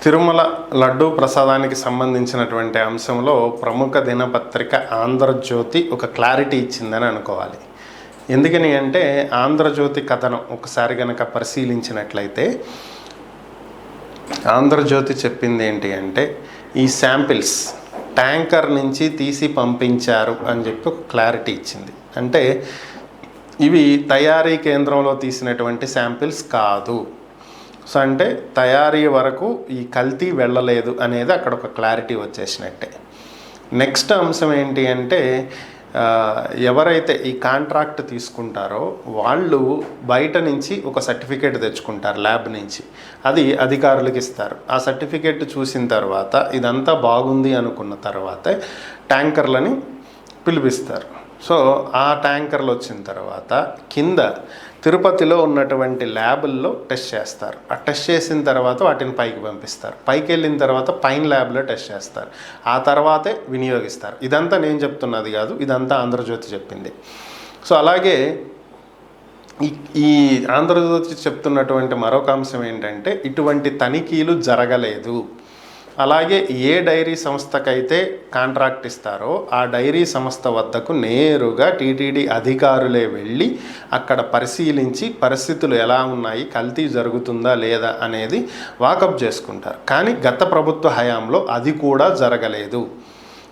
తిరుమల లడ్డూ ప్రసాదానికి సంబంధించినటువంటి అంశంలో ప్రముఖ దినపత్రిక ఆంధ్రజ్యోతి ఒక క్లారిటీ ఇచ్చిందని అనుకోవాలి. ఎందుకని అంటే ఆంధ్రజ్యోతి కథనం ఒకసారి కనుక పరిశీలించినట్లయితే ఆంధ్రజ్యోతి చెప్పింది ఏంటి అంటే ఈ శాంపిల్స్ ట్యాంకర్ నుంచి తీసి పంపించారు అని చెప్పి ఒక క్లారిటీ ఇచ్చింది. అంటే ఇవి తయారీ కేంద్రంలో తీసినటువంటి శాంపిల్స్ కాదు. సో అంటే తయారీ వరకు ఈ కల్తీ వెళ్ళలేదు అనేది అక్కడ ఒక క్లారిటీ వచ్చేసినట్టే. నెక్స్ట్ అంశం ఏంటి అంటే ఎవరైతే ఈ కాంట్రాక్ట్ తీసుకుంటారో వాళ్ళు బయట నుంచి ఒక సర్టిఫికేట్ తెచ్చుకుంటారు ల్యాబ్ నుంచి, అది అధికారులకు ఇస్తారు. ఆ సర్టిఫికేట్ చూసిన తర్వాత ఇదంతా బాగుంది అనుకున్న తర్వాతే ట్యాంకర్లని పిలిపిస్తారు. సో ఆ ట్యాంకర్లు వచ్చిన తర్వాత కింద తిరుపతిలో ఉన్నటువంటి ల్యాబుల్లో టెస్ట్ చేస్తారు. ఆ టెస్ట్ చేసిన తర్వాత వాటిని పైకి పంపిస్తారు. పైకి వెళ్ళిన తర్వాత పైన ల్యాబ్లో టెస్ట్ చేస్తారు. ఆ తర్వాతే వినియోగిస్తారు. ఇదంతా నేను చెప్తున్నది కాదు, ఇదంతా ఆంధ్రజ్యోతి చెప్పింది. సో అలాగే ఈ ఆంధ్రజ్యోతి చెప్తున్నటువంటి మరొక అంశం ఏంటంటే ఇటువంటి తనిఖీలు జరగలేదు. అలాగే ఏ డైరీ సంస్థకైతే కాంట్రాక్ట్ ఇస్తారో ఆ డైరీ సంస్థ వద్దకు నేరుగా టీటీడీ అధికారులే వెళ్ళి అక్కడ పరిశీలించి పరిస్థితులు ఎలా ఉన్నాయి, కల్తీ జరుగుతుందా లేదా అనేది వాకప్ చేసుకుంటారు. కానీ గత ప్రభుత్వ హయాంలో అది కూడా జరగలేదు.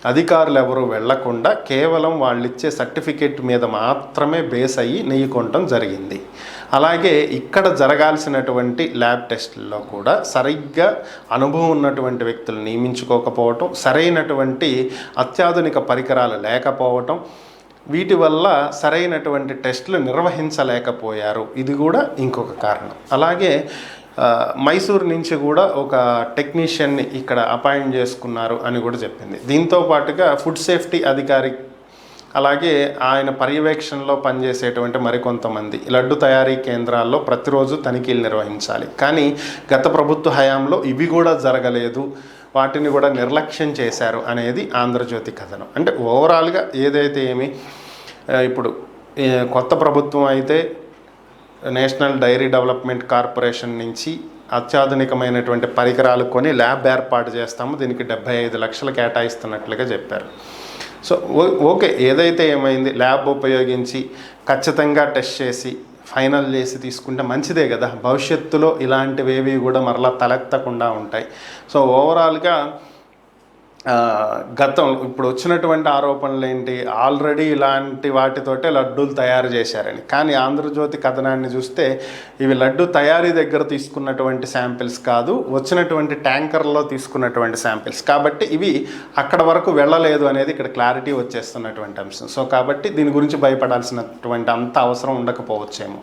అధికారులు ఎవరు వెళ్లకుండా కేవలం వాళ్ళు ఇచ్చే సర్టిఫికేట్ మీద మాత్రమే బేస్ అయ్యి నెయ్యి కొనటం జరిగింది. అలాగే ఇక్కడ జరగాల్సినటువంటి ల్యాబ్ టెస్టుల్లో కూడా సరిగ్గా అనుభవం ఉన్నటువంటి వ్యక్తులు నియమించుకోకపోవటం, సరైనటువంటి అత్యాధునిక పరికరాలు లేకపోవటం, వీటి వల్ల సరైనటువంటి టెస్టులు నిర్వహించలేకపోయారు. ఇది కూడా ఇంకొక కారణం. అలాగే మైసూర్ నుంచి కూడా ఒక టెక్నీషియన్ని ఇక్కడ అపాయింట్ చేసుకున్నారు అని కూడా చెప్పింది. దీంతో పాటుగా ఫుడ్ సేఫ్టీ అధికారి అలాగే ఆయన పర్యవేక్షణలో పనిచేసేటువంటి మరికొంతమంది లడ్డు తయారీ కేంద్రాల్లో ప్రతిరోజు తనిఖీలు నిర్వహించాలి. కానీ గత ప్రభుత్వ హయాంలో ఇవి కూడా జరగలేదు, వాటిని కూడా నిర్లక్ష్యం చేశారు అనేది ఆంధ్రజ్యోతి కథనం. అంటే ఓవరాల్గా ఏదైతే ఇప్పుడు కొత్త ప్రభుత్వం అయితే నేషనల్ డైరీ డెవలప్మెంట్ కార్పొరేషన్ నుంచి అత్యాధునికమైనటువంటి పరికరాలు కొని ల్యాబ్ ఏర్పాటు చేస్తాము, దీనికి 75 లక్షలు కేటాయిస్తున్నట్లుగా చెప్పారు. సో ఓకే, ఏదైతే ఏమైంది ల్యాబ్ ఉపయోగించి ఖచ్చితంగా టెస్ట్ చేసి ఫైనల్ చేసి తీసుకుంటే మంచిదే కదా. భవిష్యత్తులో ఇలాంటివేవి కూడా మరలా తలెత్తకుండా ఉంటాయి. సో ఓవరాల్గా గతం ఇప్పుడు వచ్చినటువంటి ఆరోపణలు ఏంటి, ఆల్రెడీ ఇలాంటి వాటితోటే లడ్డూలు తయారు చేశారని. కానీ ఆంధ్రజ్యోతి కథనాన్ని చూస్తే ఇవి లడ్డు తయారీ దగ్గర తీసుకున్నటువంటి శాంపిల్స్ కాదు, వచ్చినటువంటి ట్యాంకర్లో తీసుకున్నటువంటి శాంపిల్స్. కాబట్టి ఇవి అక్కడ వరకు వెళ్ళలేదు అనేది ఇక్కడ క్లారిటీ వచ్చేస్తున్నటువంటి అంశం. సో కాబట్టి దీని గురించి భయపడాల్సినటువంటి అంత అవసరం ఉండకపోవచ్చేమో.